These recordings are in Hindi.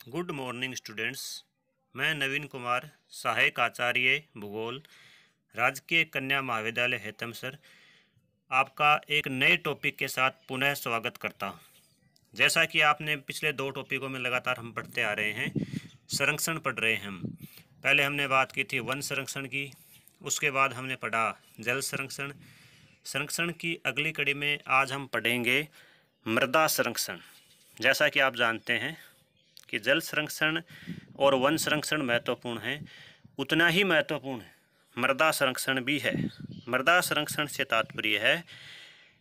Good morning students. मैं नवीन कुमार, सहायक आचार्य भूगोल, राजकीय कन्या महाविद्यालय हेतमसर, आपका एक नए टॉपिक के साथ पुनः स्वागत करता हूँ। जैसा कि आपने पिछले 2 टॉपिकों में लगातार हम पढ़ते आ रहे हैं, संरक्षण पढ़ रहे हैं हम। पहले हमने बात की थी वन संरक्षण की, उसके बाद हमने पढ़ा जल संरक्षण। संरक्षण की अगली कड़ी में आज हम पढ़ेंगे मृदा संरक्षण। जैसा कि आप जानते हैं कि जल संरक्षण और वन संरक्षण महत्वपूर्ण है, उतना ही महत्वपूर्ण मृदा संरक्षण भी है। मृदा संरक्षण से तात्पर्य है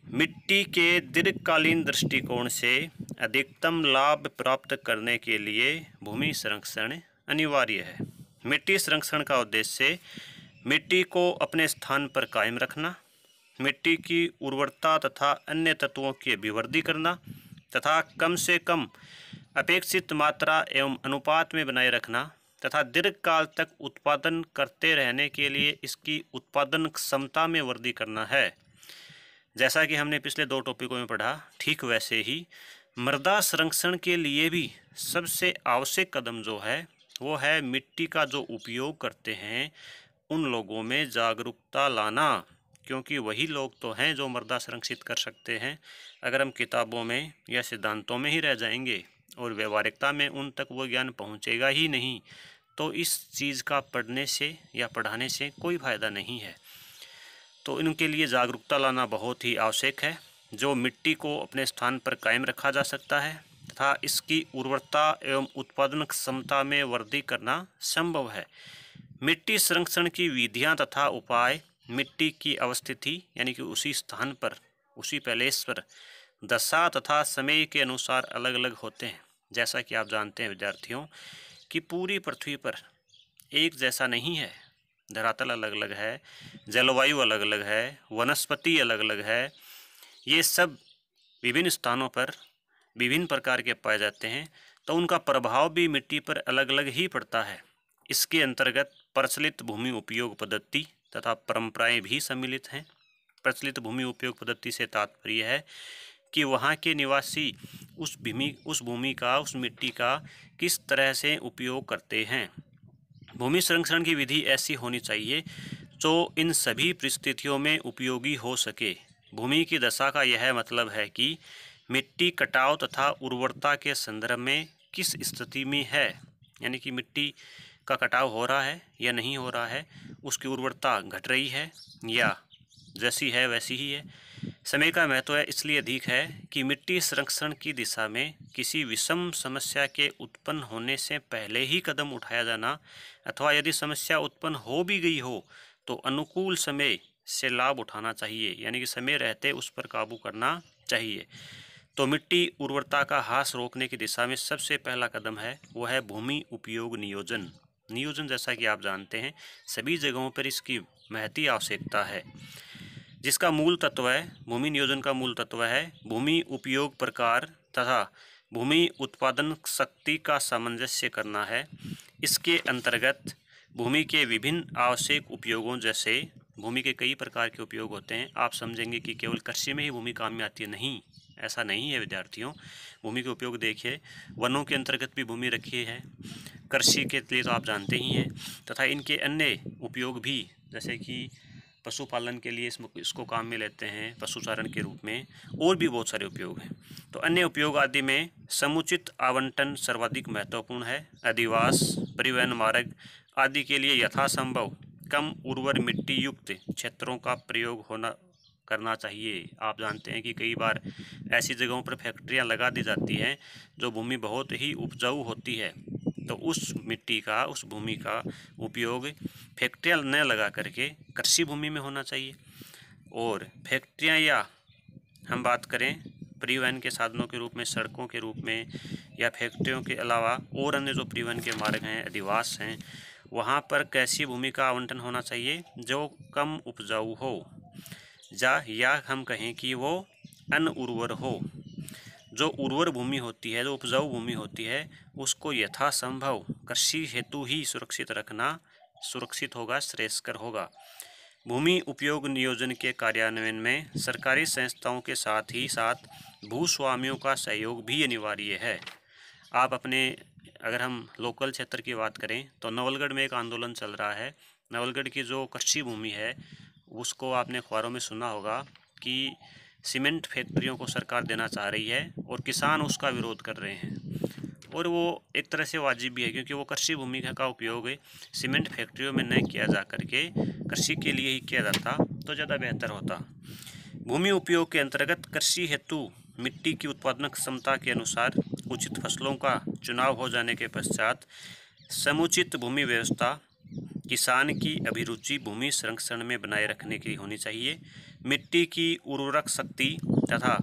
मिट्टी के दीर्घकालीन दृष्टिकोण से अधिकतम लाभ प्राप्त करने के लिए भूमि संरक्षण अनिवार्य है। मिट्टी संरक्षण का उद्देश्य मिट्टी को अपने स्थान पर कायम रखना, मिट्टी की उर्वरता तथा अन्य तत्वों की अभिवृद्धि करना तथा कम से कम अपेक्षित मात्रा एवं अनुपात में बनाए रखना तथा दीर्घकाल तक उत्पादन करते रहने के लिए इसकी उत्पादन क्षमता में वृद्धि करना है। जैसा कि हमने पिछले 2 टॉपिकों में पढ़ा, ठीक वैसे ही मृदा संरक्षण के लिए भी सबसे आवश्यक कदम जो है वो है मिट्टी का जो उपयोग करते हैं उन लोगों में जागरूकता लाना, क्योंकि वही लोग तो हैं जो मृदा संरक्षित कर सकते हैं। अगर हम किताबों में या सिद्धांतों में ही रह जाएंगे और व्यवहारिकता में उन तक वो ज्ञान पहुंचेगा ही नहीं, तो इस चीज़ का पढ़ने से या पढ़ाने से कोई फ़ायदा नहीं है। तो इनके लिए जागरूकता लाना बहुत ही आवश्यक है। जो मिट्टी को अपने स्थान पर कायम रखा जा सकता है तथा इसकी उर्वरता एवं उत्पादन क्षमता में वृद्धि करना संभव है। मिट्टी संरक्षण की विधियां तथा उपाय मिट्टी की अवस्थिति यानी कि उसी स्थान पर, उसी पैलेस पर दशा तथा समय के अनुसार अलग अलग होते हैं। जैसा कि आप जानते हैं विद्यार्थियों कि पूरी पृथ्वी पर एक जैसा नहीं है, धरातल अलग अलग है, जलवायु अलग अलग है, वनस्पति अलग अलग है। ये सब विभिन्न स्थानों पर विभिन्न प्रकार के पाए जाते हैं, तो उनका प्रभाव भी मिट्टी पर अलग अलग ही पड़ता है। इसके अंतर्गत प्रचलित भूमि उपयोग पद्धति तथा परंपराएं भी सम्मिलित हैं। प्रचलित भूमि उपयोग पद्धति से तात्पर्य है कि वहाँ के निवासी उस भूमि का, उस मिट्टी का किस तरह से उपयोग करते हैं। भूमि संरक्षण की विधि ऐसी होनी चाहिए जो इन सभी परिस्थितियों में उपयोगी हो सके। भूमि की दशा का यह मतलब है कि मिट्टी कटाव तथा उर्वरता के संदर्भ में किस स्थिति में है, यानी कि मिट्टी का कटाव हो रहा है या नहीं हो रहा है, उसकी उर्वरता घट रही है या जैसी है वैसी ही है। समय का महत्व इसलिए अधिक है कि मिट्टी संरक्षण की दिशा में किसी विषम समस्या के उत्पन्न होने से पहले ही कदम उठाया जाना अथवा यदि समस्या उत्पन्न हो भी गई हो तो अनुकूल समय से लाभ उठाना चाहिए, यानी कि समय रहते उस पर काबू करना चाहिए। तो मिट्टी उर्वरता का ह्रास रोकने की दिशा में सबसे पहला कदम है वो है भूमि उपयोग नियोजन। नियोजन जैसा कि आप जानते हैं सभी जगहों पर इसकी महती आवश्यकता है, जिसका मूल तत्व है, भूमि नियोजन का मूल तत्व है भूमि उपयोग प्रकार तथा भूमि उत्पादन शक्ति का सामंजस्य करना है। इसके अंतर्गत भूमि के विभिन्न आवश्यक उपयोगों, जैसे भूमि के कई प्रकार के उपयोग होते हैं। आप समझेंगे कि केवल कृषि में ही भूमि काम में आती है, नहीं, ऐसा नहीं है विद्यार्थियों। भूमि के उपयोग देखिए, वनों के अंतर्गत भी भूमि रखी है, कृषि के लिए तो आप जानते ही हैं, तथा इनके अन्य उपयोग भी, जैसे कि पशुपालन के लिए इसको काम में लेते हैं, पशुचारण के रूप में, और भी बहुत सारे उपयोग हैं। तो अन्य उपयोग आदि में समुचित आवंटन सर्वाधिक महत्वपूर्ण है। अधिवास, परिवहन मार्ग आदि के लिए यथासंभव कम उर्वर मिट्टी युक्त क्षेत्रों का प्रयोग करना चाहिए। आप जानते हैं कि कई बार ऐसी जगहों पर फैक्ट्रियां लगा दी जाती हैं जो भूमि बहुत ही उपजाऊ होती है, तो उस मिट्टी का, उस भूमि का उपयोग फैक्ट्रियां न लगा करके कृषि भूमि में होना चाहिए। और फैक्ट्रियां या हम बात करें परिवहन के साधनों के रूप में, सड़कों के रूप में, या फैक्ट्रियों के अलावा और अन्य जो परिवहन के मार्ग हैं, अधिवास हैं, वहाँ पर कैसी भूमि का आवंटन होना चाहिए जो कम उपजाऊ हो, या हम कहें कि वो अनउर्वर हो। जो उर्वर भूमि होती है, जो उपजाऊ भूमि होती है, उसको यथासंभव कृषि हेतु ही सुरक्षित रखना सुरक्षित होगा, श्रेयस्कर होगा। भूमि उपयोग नियोजन के कार्यान्वयन में सरकारी संस्थाओं के साथ ही साथ भूस्वामियों का सहयोग भी अनिवार्य है। आप अपने अगर हम लोकल क्षेत्र की बात करें तो नवलगढ़ में एक आंदोलन चल रहा है। नवलगढ़ की जो कृषि भूमि है उसको आपने अखबारों में सुना होगा कि सीमेंट फैक्ट्रियों को सरकार देना चाह रही है और किसान उसका विरोध कर रहे हैं। और वो एक तरह से वाजिब भी है, क्योंकि वो कृषि भूमि का उपयोग सीमेंट फैक्ट्रियों में न किया जा करके कृषि के लिए ही किया जाता तो ज़्यादा बेहतर होता। भूमि उपयोग के अंतर्गत कृषि हेतु मिट्टी की उत्पादन क्षमता के अनुसार उचित फसलों का चुनाव हो जाने के पश्चात समुचित भूमि व्यवस्था किसान की अभिरुचि भूमि संरक्षण में बनाए रखने की होनी चाहिए। मिट्टी की उर्वरक शक्ति तथा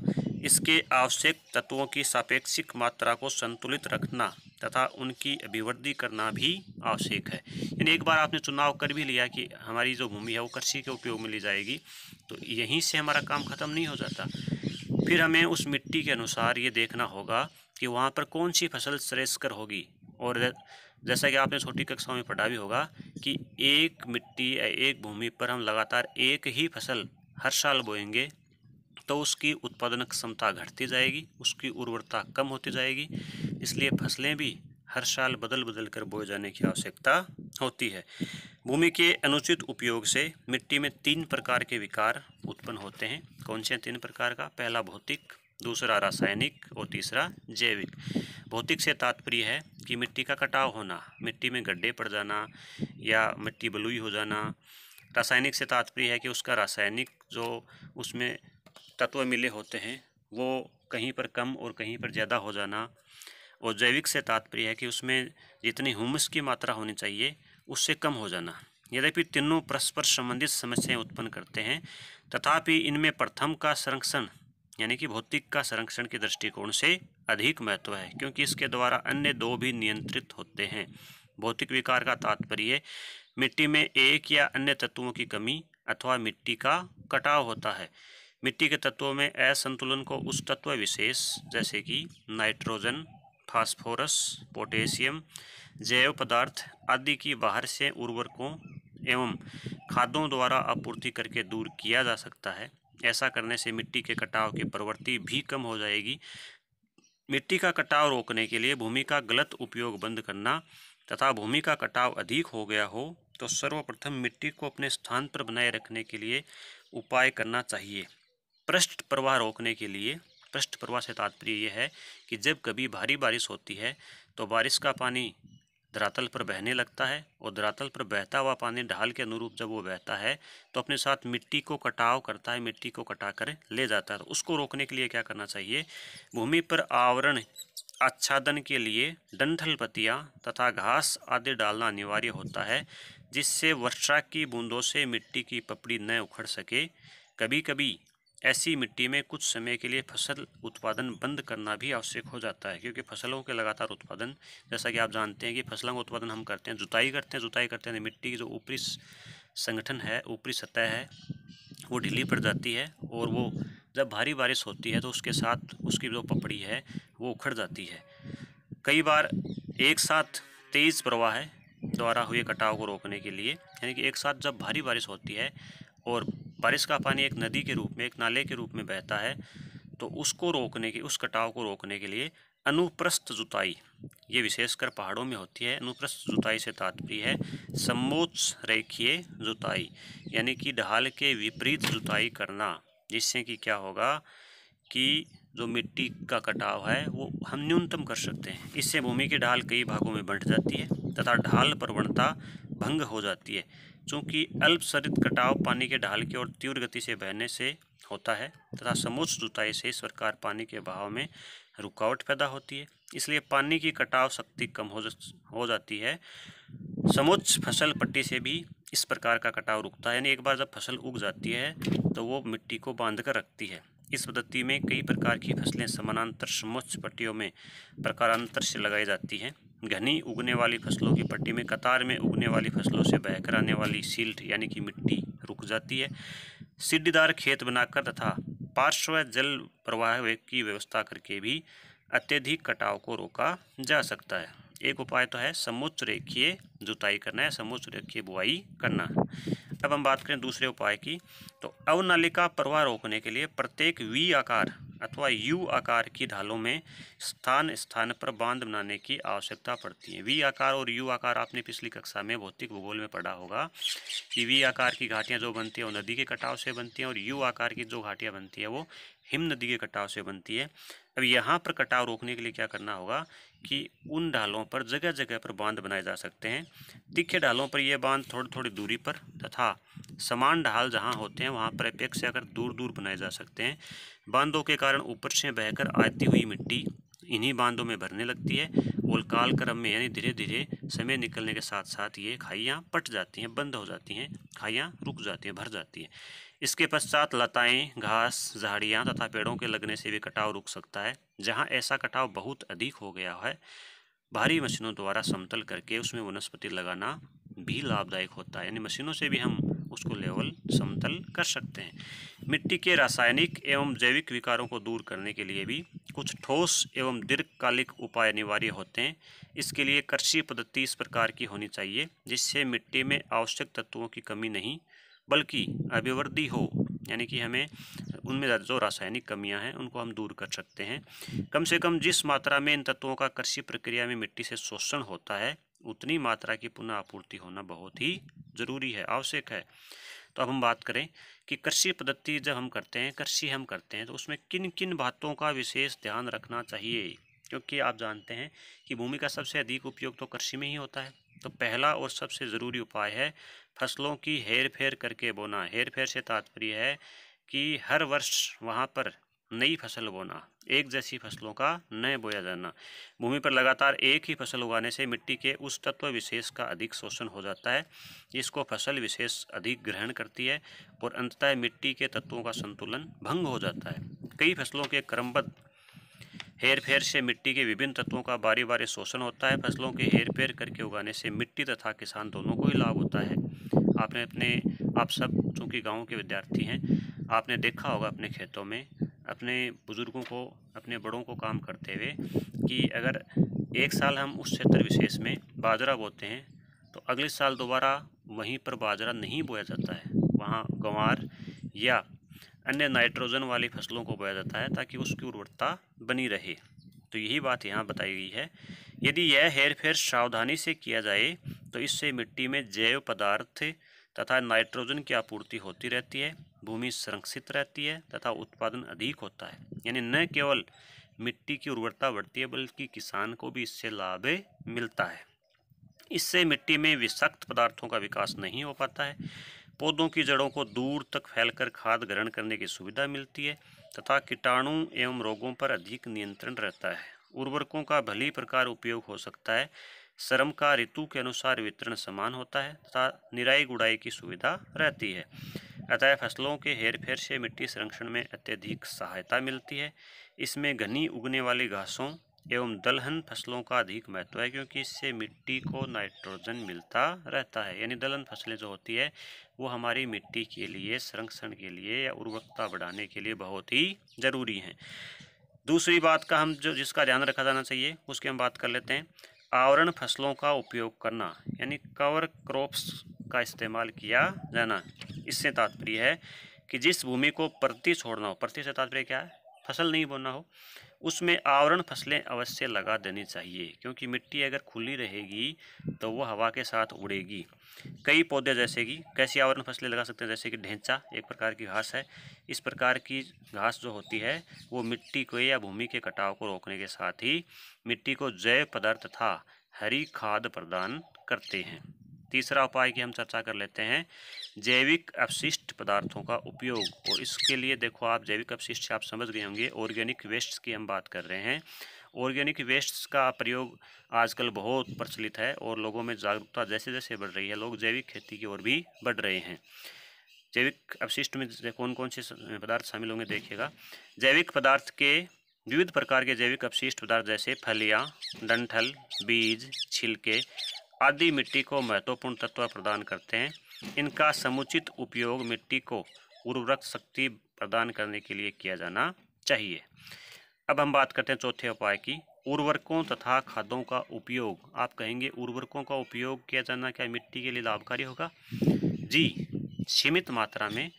इसके आवश्यक तत्वों की सापेक्षिक मात्रा को संतुलित रखना तथा उनकी अभिवृद्धि करना भी आवश्यक है। यानी एक बार आपने चुनाव कर भी लिया कि हमारी जो भूमि है वो कृषि के उपयोग में ली जाएगी, तो यहीं से हमारा काम ख़त्म नहीं हो जाता। फिर हमें उस मिट्टी के अनुसार ये देखना होगा कि वहाँ पर कौन सी फसल श्रेष्ठकर होगी। और जैसा कि आपने छोटी कक्षाओं में पढ़ा भी होगा कि एक मिट्टी एक भूमि पर हम लगातार एक ही फसल हर साल बोएंगे तो उसकी उत्पादन क्षमता घटती जाएगी, उसकी उर्वरता कम होती जाएगी। इसलिए फसलें भी हर साल बदल बदल कर बोए जाने की आवश्यकता होती है। भूमि के अनुचित उपयोग से मिट्टी में 3 प्रकार के विकार उत्पन्न होते हैं। कौन से 3 प्रकार का? पहला भौतिक, दूसरा रासायनिक और तीसरा जैविक। भौतिक से तात्पर्य है कि मिट्टी का कटाव होना, मिट्टी में गड्ढे पड़ जाना या मिट्टी बलुई हो जाना। रासायनिक से तात्पर्य है कि उसका रासायनिक जो उसमें तत्व मिले होते हैं वो कहीं पर कम और कहीं पर ज़्यादा हो जाना। और जैविक से तात्पर्य है कि उसमें जितनी ह्यूमस की मात्रा होनी चाहिए उससे कम हो जाना। यद्यपि तीनों परस्पर संबंधित समस्याएं उत्पन्न करते हैं, तथापि इनमें प्रथम का संरक्षण यानी कि भौतिक का संरक्षण के दृष्टिकोण से अधिक महत्व है, क्योंकि इसके द्वारा अन्य 2 भी नियंत्रित होते हैं। भौतिक विकार का तात्पर्य मिट्टी में एक या अन्य तत्वों की कमी अथवा मिट्टी का कटाव होता है। मिट्टी के तत्वों में असंतुलन को उस तत्व विशेष जैसे कि नाइट्रोजन, फास्फोरस, पोटेशियम, जैव पदार्थ आदि की बाहर से उर्वरकों एवं खादों द्वारा आपूर्ति करके दूर किया जा सकता है। ऐसा करने से मिट्टी के कटाव की प्रवृत्ति भी कम हो जाएगी। मिट्टी का कटाव रोकने के लिए भूमि का गलत उपयोग बंद करना तथा भूमि का कटाव अधिक हो गया हो तो सर्वप्रथम मिट्टी को अपने स्थान पर बनाए रखने के लिए उपाय करना चाहिए। पृष्ठ प्रवाह रोकने के लिए, पृष्ठ प्रवाह से तात्पर्य यह है कि जब कभी भारी बारिश होती है तो बारिश का पानी धरातल पर बहने लगता है और धरातल पर बहता हुआ पानी ढाल के अनुरूप जब वो बहता है तो अपने साथ मिट्टी को कटाव करता है, मिट्टी को कटा कर ले जाता है। तो उसको रोकने के लिए क्या करना चाहिए? भूमि पर आवरण आच्छादन के लिए डंठल पत्तियाँ तथा घास आदि डालना अनिवार्य होता है, जिससे वर्षा की बूंदों से मिट्टी की पपड़ी न उखड़ सके। कभी कभी ऐसी मिट्टी में कुछ समय के लिए फसल उत्पादन बंद करना भी आवश्यक हो जाता है, क्योंकि फसलों के लगातार उत्पादन, जैसा कि आप जानते हैं कि फसलों का उत्पादन हम करते हैं, जुताई करते हैं, मिट्टी की जो ऊपरी संगठन है, ऊपरी सतह है, वो ढीली पड़ जाती है और वो जब भारी बारिश होती है तो उसके साथ उसकी जो पपड़ी है वो उखड़ जाती है। कई बार एक साथ तेज़ प्रवाह द्वारा हुए कटाव को रोकने के लिए, यानी कि एक साथ जब भारी बारिश होती है और बारिश का पानी एक नदी के रूप में, एक नाले के रूप में बहता है, तो उसको रोकने के, उस कटाव को रोकने के लिए अनुप्रस्थ जुताई, ये विशेषकर पहाड़ों में होती है। अनुप्रस्थ जुताई से तात्पर्य है समोच्च रेखीय जुताई, यानी कि ढाल के विपरीत जुताई करना, जिससे कि क्या होगा कि जो मिट्टी का कटाव है वो हम न्यूनतम कर सकते हैं। इससे भूमि की ढाल कई भागों में बंट जाती है तथा ढाल प्रवणता भंग हो जाती है। चूँकि अल्पसरित कटाव पानी के ढाल की ओर तीव्र गति से बहने से होता है तथा समोच्च जुताई से इस प्रकार पानी के बहाव में रुकावट पैदा होती है, इसलिए पानी की कटाव शक्ति कम हो जाती है। समोच्च फसल पट्टी से भी इस प्रकार का कटाव रुकता है, यानी एक बार जब फसल उग जाती है तो वो मिट्टी को बांध कर रखती है। इस पद्धति में कई प्रकार की फसलें समानांतर समोच्च पट्टियों में प्रकारांतर से लगाई जाती हैं। घनी उगने वाली फसलों की पट्टी में कतार में उगने वाली फसलों से बहकर आने वाली सिल्ट यानी कि मिट्टी रुक जाती है। सीढ़ीदार खेत बनाकर तथा पार्श्व जल प्रवाह की व्यवस्था करके भी अत्यधिक कटाव को रोका जा सकता है। एक उपाय तो है समोच्च रेखीय जुताई करना है, समोच्च रेखीय बुआई करना। अब हम बात करें दूसरे उपाय की, तो अवनालिका प्रवाह रोकने के लिए प्रत्येक वी आकार अथवा यू आकार की ढालों में स्थान स्थान पर बांध बनाने की आवश्यकता पड़ती है। वी आकार और यू आकार आपने पिछली कक्षा में भौतिक भूगोल में पढ़ा होगा कि वी आकार की घाटियां जो बनती है वो नदी के कटाव से बनती हैं और यू आकार की जो घाटियां बनती है वो हिम नदी के कटाव से बनती है। अब यहाँ पर कटाव रोकने के लिए क्या करना होगा कि उन ढालों पर जगह जगह पर बांध बनाए जा सकते हैं। तीखे ढालों पर यह बांध थोड़ी थोड़ी दूरी पर तथा समान ढाल जहाँ होते हैं वहाँ पर अपेक्षाकृत दूर दूर बनाए जा सकते हैं। बांधों के कारण ऊपर से बहकर आती हुई मिट्टी इन्हीं बांधों में भरने लगती है और काल क्रम में यानी धीरे धीरे समय निकलने के साथ साथ ये खाइयाँ पट जाती हैं, बंद हो जाती हैं, खाइयाँ रुक जाती हैं, भर जाती हैं। इसके पश्चात लताएं, घास, झाड़ियाँ तथा पेड़ों के लगने से भी कटाव रुक सकता है। जहाँ ऐसा कटाव बहुत अधिक हो गया है, भारी मशीनों द्वारा समतल करके उसमें वनस्पति लगाना भी लाभदायक होता है, यानी मशीनों से भी हम उसको लेवल समतल कर सकते हैं। मिट्टी के रासायनिक एवं जैविक विकारों को दूर करने के लिए भी कुछ ठोस एवं दीर्घकालिक उपाय अनिवार्य होते हैं। इसके लिए कृषि पद्धति इस प्रकार की होनी चाहिए जिससे मिट्टी में आवश्यक तत्वों की कमी नहीं बल्कि अभिवृद्धि हो, यानी कि हमें उनमें जो रासायनिक कमियां हैं उनको हम दूर कर सकते हैं। कम से कम जिस मात्रा में इन तत्वों का कृषि प्रक्रिया में मिट्टी से शोषण होता है उतनी मात्रा की पुनः आपूर्ति होना बहुत ही जरूरी है, आवश्यक है। तो अब हम बात करें कि कृषि पद्धति जब हम करते हैं, कृषि हम करते हैं तो उसमें किन किन बातों का विशेष ध्यान रखना चाहिए, क्योंकि आप जानते हैं कि भूमि का सबसे अधिक उपयोग तो कृषि में ही होता है। तो पहला और सबसे ज़रूरी उपाय है फसलों की हेर फेर करके बोना। हेर फेर से तात्पर्य है कि हर वर्ष वहाँ पर नई फसल बोना, एक जैसी फसलों का न बोया जाना। भूमि पर लगातार एक ही फसल उगाने से मिट्टी के उस तत्व विशेष का अधिक शोषण हो जाता है जिसको फसल विशेष अधिक ग्रहण करती है और अंततः मिट्टी के तत्वों का संतुलन भंग हो जाता है। कई फसलों के क्रमबद्ध हेर फेर से मिट्टी के विभिन्न तत्वों का बारी बारी शोषण होता है। फसलों के हेर फेर करके उगाने से मिट्टी तथा किसान दोनों को ही लाभ होता है। आप सब चूँकि गाँव के विद्यार्थी हैं, आपने देखा होगा अपने खेतों में अपने बुजुर्गों को, अपने बड़ों को काम करते हुए कि अगर एक साल हम उस क्षेत्र विशेष में बाजरा बोते हैं तो अगले साल दोबारा वहीं पर बाजरा नहीं बोया जाता है, वहाँ गंवार या अन्य नाइट्रोजन वाली फसलों को बोया जाता है ताकि उसकी उर्वरता बनी रहे। तो यही बात यहाँ बताई गई है। यदि यह हेरफेर सावधानी से किया जाए तो इससे मिट्टी में जैव पदार्थ तथा नाइट्रोजन की आपूर्ति होती रहती है, भूमि संरक्षित रहती है तथा उत्पादन अधिक होता है। यानी न केवल मिट्टी की उर्वरता बढ़ती है बल्कि किसान को भी इससे लाभ मिलता है। इससे मिट्टी में विषाक्त पदार्थों का विकास नहीं हो पाता है, पौधों की जड़ों को दूर तक फैलकर खाद ग्रहण करने की सुविधा मिलती है तथा कीटाणु एवं रोगों पर अधिक नियंत्रण रहता है। उर्वरकों का भली प्रकार उपयोग हो सकता है, श्रम का ऋतु के अनुसार वितरण समान होता है तथा निराई गुड़ाई की सुविधा रहती है। अतः फसलों के हेरफेर से मिट्टी संरक्षण में अत्यधिक सहायता मिलती है। इसमें घनी उगने वाली घासों एवं दलहन फसलों का अधिक महत्व है क्योंकि इससे मिट्टी को नाइट्रोजन मिलता रहता है। यानी दलहन फसलें जो होती है वो हमारी मिट्टी के लिए, संरक्षण के लिए या उर्वरकता बढ़ाने के लिए बहुत ही ज़रूरी हैं। दूसरी बात का हम जिसका ध्यान रखा जाना चाहिए उसकी हम बात कर लेते हैं। आवरण फसलों का उपयोग करना, यानी कवर क्रॉप्स का इस्तेमाल किया जाना। इससे तात्पर्य है कि जिस भूमि को परती छोड़ना हो, परती से तात्पर्य क्या है, फसल नहीं बोना हो, उसमें आवरण फसलें अवश्य लगा देनी चाहिए क्योंकि मिट्टी अगर खुली रहेगी तो वो हवा के साथ उड़ेगी। कई पौधे जैसे कि कैसी आवरण फसलें लगा सकते हैं, जैसे कि ढेंचा एक प्रकार की घास है। इस प्रकार की घास जो होती है वो मिट्टी को या भूमि के कटाव को रोकने के साथ ही मिट्टी को जैव पदार्थ तथा हरी खाद प्रदान करते हैं। तीसरा उपाय की हम चर्चा कर लेते हैं, जैविक अपशिष्ट पदार्थों का उपयोग। और इसके लिए देखो आप जैविक अपशिष्ट से आप समझ गए होंगे, ऑर्गेनिक वेस्ट की हम बात कर रहे हैं। ऑर्गेनिक वेस्ट का प्रयोग आजकल बहुत प्रचलित है और लोगों में जागरूकता जैसे जैसे बढ़ रही है, लोग जैविक खेती की ओर भी बढ़ रहे हैं। जैविक अपशिष्ट में कौन कौन से पदार्थ शामिल होंगे देखिएगा। जैविक पदार्थ के विविध प्रकार के जैविक अपशिष्ट पदार्थ जैसे फलियाँ, डंठल, बीज, छिलके आदि मिट्टी को महत्वपूर्ण तत्व प्रदान करते हैं। इनका समुचित उपयोग मिट्टी को उर्वरक शक्ति प्रदान करने के लिए किया जाना चाहिए। अब हम बात करते हैं चौथे उपाय की, उर्वरकों तथा खादों का उपयोग। आप कहेंगे उर्वरकों का उपयोग किया जाना क्या मिट्टी के लिए लाभकारी होगा? जी, सीमित मात्रा में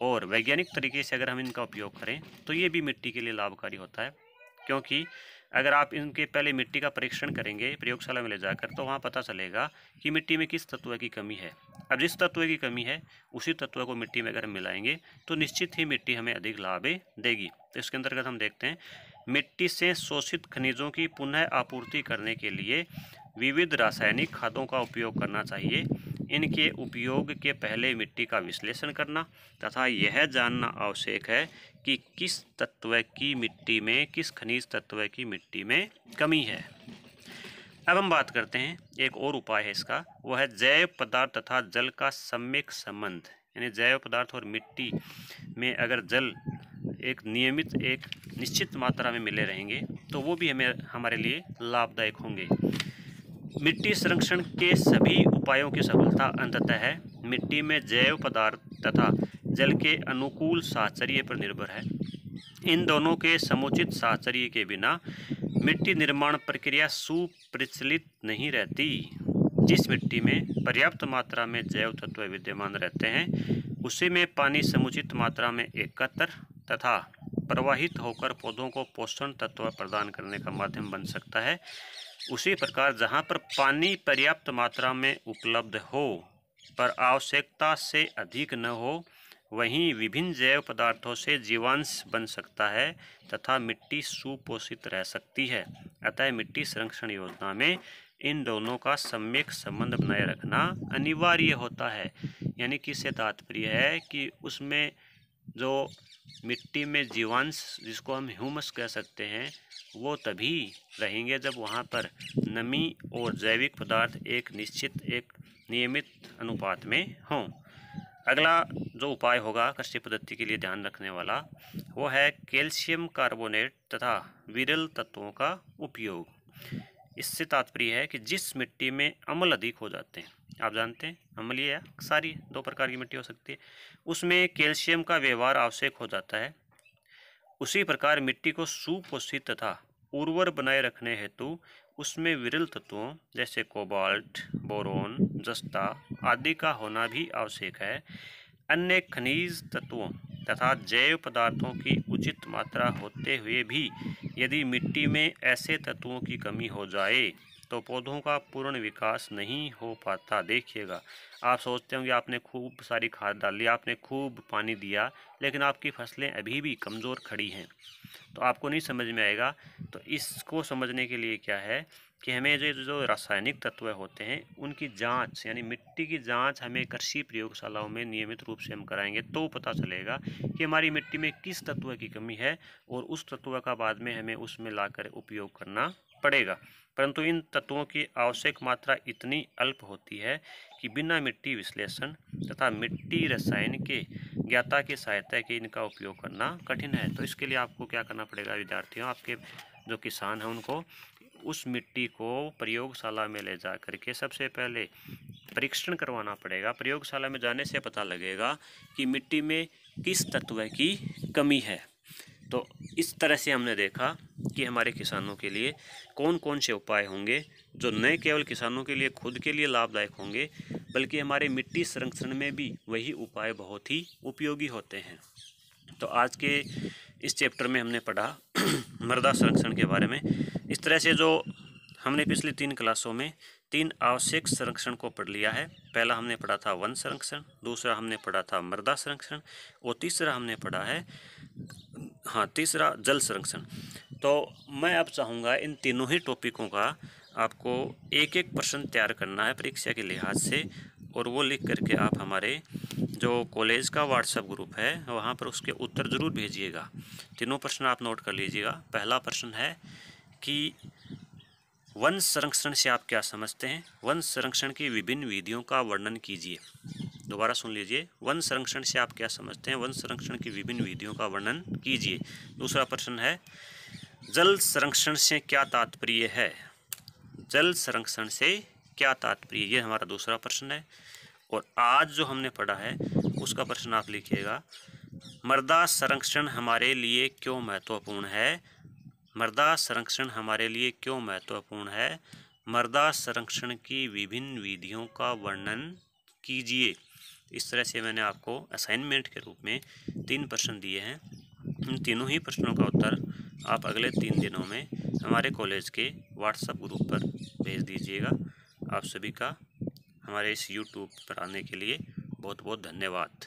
और वैज्ञानिक तरीके से अगर हम इनका उपयोग करें तो ये भी मिट्टी के लिए लाभकारी होता है। क्योंकि अगर आप इनके पहले मिट्टी का परीक्षण करेंगे प्रयोगशाला में ले जाकर, तो वहाँ पता चलेगा कि मिट्टी में किस तत्व की कमी है। अब जिस तत्व की कमी है उसी तत्व को मिट्टी में अगर मिलाएंगे तो निश्चित ही मिट्टी हमें अधिक लाभ देगी। तो इसके अंतर्गत हम देखते हैं, मिट्टी से शोषित खनिजों की पुनः आपूर्ति करने के लिए विविध रासायनिक खादों का उपयोग करना चाहिए। इनके उपयोग के पहले मिट्टी का विश्लेषण करना तथा यह जानना आवश्यक है कि किस तत्व की मिट्टी में, किस खनिज तत्व की मिट्टी में कमी है। अब हम बात करते हैं, एक और उपाय है इसका, वह है जैव पदार्थ तथा जल का सम्यक संबंध। यानी जैव पदार्थ और मिट्टी में अगर जल एक नियमित, एक निश्चित मात्रा में मिले रहेंगे तो वो भी हमारे लिए लाभदायक होंगे। मिट्टी संरक्षण के सभी उपायों की सफलता अंततः है मिट्टी में जैव पदार्थ तथा जल के अनुकूल साहचर्य पर निर्भर है। इन दोनों के समुचित साहचर्य के बिना मिट्टी निर्माण प्रक्रिया सुप्रचलित नहीं रहती। जिस मिट्टी में पर्याप्त मात्रा में जैव तत्व विद्यमान रहते हैं उसी में पानी समुचित मात्रा में एकत्र तथा प्रवाहित होकर पौधों को पोषण तत्व प्रदान करने का माध्यम बन सकता है। उसी प्रकार जहाँ पर पानी पर्याप्त मात्रा में उपलब्ध हो पर आवश्यकता से अधिक न हो, वहीं विभिन्न जैव पदार्थों से जीवांश बन सकता है तथा मिट्टी सुपोषित रह सकती है। अतः मिट्टी संरक्षण योजना में इन दोनों का सम्यक संबंध बनाए रखना अनिवार्य होता है। यानी कि इससे तात्पर्य है कि उसमें जो मिट्टी में जीवांश, जिसको हम ह्यूमस कह सकते हैं, वो तभी रहेंगे जब वहाँ पर नमी और जैविक पदार्थ एक निश्चित, एक नियमित अनुपात में हों। अगला जो उपाय होगा कृषि पद्धति के लिए ध्यान रखने वाला, वो है कैल्शियम कार्बोनेट तथा विरल तत्वों का उपयोग। इससे तात्पर्य है कि जिस मिट्टी में अम्ल अधिक हो जाते हैं, आप जानते हैं अम्लीय या क्षारीय दो प्रकार की मिट्टी हो सकती है, उसमें कैल्शियम का व्यवहार आवश्यक हो जाता है। उसी प्रकार मिट्टी को सुपोषित तथा उर्वर बनाए रखने हेतु उसमें विरल तत्वों जैसे कोबाल्ट, बोरोन, जस्ता आदि का होना भी आवश्यक है। अन्य खनिज तत्वों तथा जैव पदार्थों की उचित मात्रा होते हुए भी यदि मिट्टी में ऐसे तत्वों की कमी हो जाए तो पौधों का पूर्ण विकास नहीं हो पाता। देखिएगा, आप सोचते होंगे आपने खूब सारी खाद डाली, आपने खूब पानी दिया, लेकिन आपकी फसलें अभी भी कमज़ोर खड़ी हैं, तो आपको नहीं समझ में आएगा। तो इसको समझने के लिए क्या है कि हमें जो रासायनिक तत्व होते हैं उनकी जांच, यानी मिट्टी की जांच हमें कृषि प्रयोगशालाओं में नियमित रूप से हम कराएंगे तो पता चलेगा कि हमारी मिट्टी में किस तत्व की कमी है और उस तत्व का बाद में हमें उसमें लाकर उपयोग करना पड़ेगा। परंतु इन तत्वों की आवश्यक मात्रा इतनी अल्प होती है कि बिना मिट्टी विश्लेषण तथा मिट्टी रसायन के ज्ञाता की सहायता के इनका उपयोग करना कठिन है। तो इसके लिए आपको क्या करना पड़ेगा विद्यार्थियों, आपके जो किसान हैं उनको उस मिट्टी को प्रयोगशाला में ले जा करके सबसे पहले परीक्षण करवाना पड़ेगा। प्रयोगशाला में जाने से पता लगेगा कि मिट्टी में किस तत्व की कमी है। तो इस तरह से हमने देखा कि हमारे किसानों के लिए कौन कौन से उपाय होंगे जो न केवल किसानों के लिए खुद के लिए लाभदायक होंगे, बल्कि हमारे मिट्टी संरक्षण में भी वही उपाय बहुत ही उपयोगी होते हैं। तो आज के इस चैप्टर में हमने पढ़ा मृदा संरक्षण के बारे में। इस तरह से जो हमने पिछली 3 क्लासों में 3 आवश्यक संरक्षण को पढ़ लिया है। पहला हमने पढ़ा था वन संरक्षण, दूसरा हमने पढ़ा था मृदा संरक्षण और तीसरा हमने पढ़ा है तीसरा जल संरक्षण। तो मैं अब चाहूँगा इन तीनों ही टॉपिकों का आपको एक एक प्रश्न तैयार करना है परीक्षा के लिहाज से, और वो लिख करके आप हमारे जो कॉलेज का व्हाट्सएप ग्रुप है वहाँ पर उसके उत्तर ज़रूर भेजिएगा। तीनों प्रश्न आप नोट कर लीजिएगा। पहला प्रश्न है कि वन संरक्षण से आप क्या समझते हैं? वन संरक्षण की विभिन्न विधियों का वर्णन कीजिए। दोबारा सुन लीजिए, वन संरक्षण से आप क्या समझते हैं? वन संरक्षण की विभिन्न विधियों का वर्णन कीजिए। दूसरा प्रश्न है जल संरक्षण से क्या तात्पर्य है? जल संरक्षण से क्या तात्पर्य, ये हमारा दूसरा प्रश्न है। और आज जो हमने पढ़ा है उसका प्रश्न आप लिखिएगा, मृदा संरक्षण हमारे लिए क्यों महत्वपूर्ण है? मृदा संरक्षण हमारे लिए क्यों महत्वपूर्ण है? मृदा संरक्षण की विभिन्न विधियों का वर्णन कीजिए। इस तरह से मैंने आपको असाइनमेंट के रूप में 3 प्रश्न दिए हैं। इन तीनों ही प्रश्नों का उत्तर आप अगले 3 दिनों में हमारे कॉलेज के व्हाट्सएप ग्रुप पर भेज दीजिएगा। आप सभी का हमारे इस यूट्यूब पर आने के लिए बहुत बहुत धन्यवाद।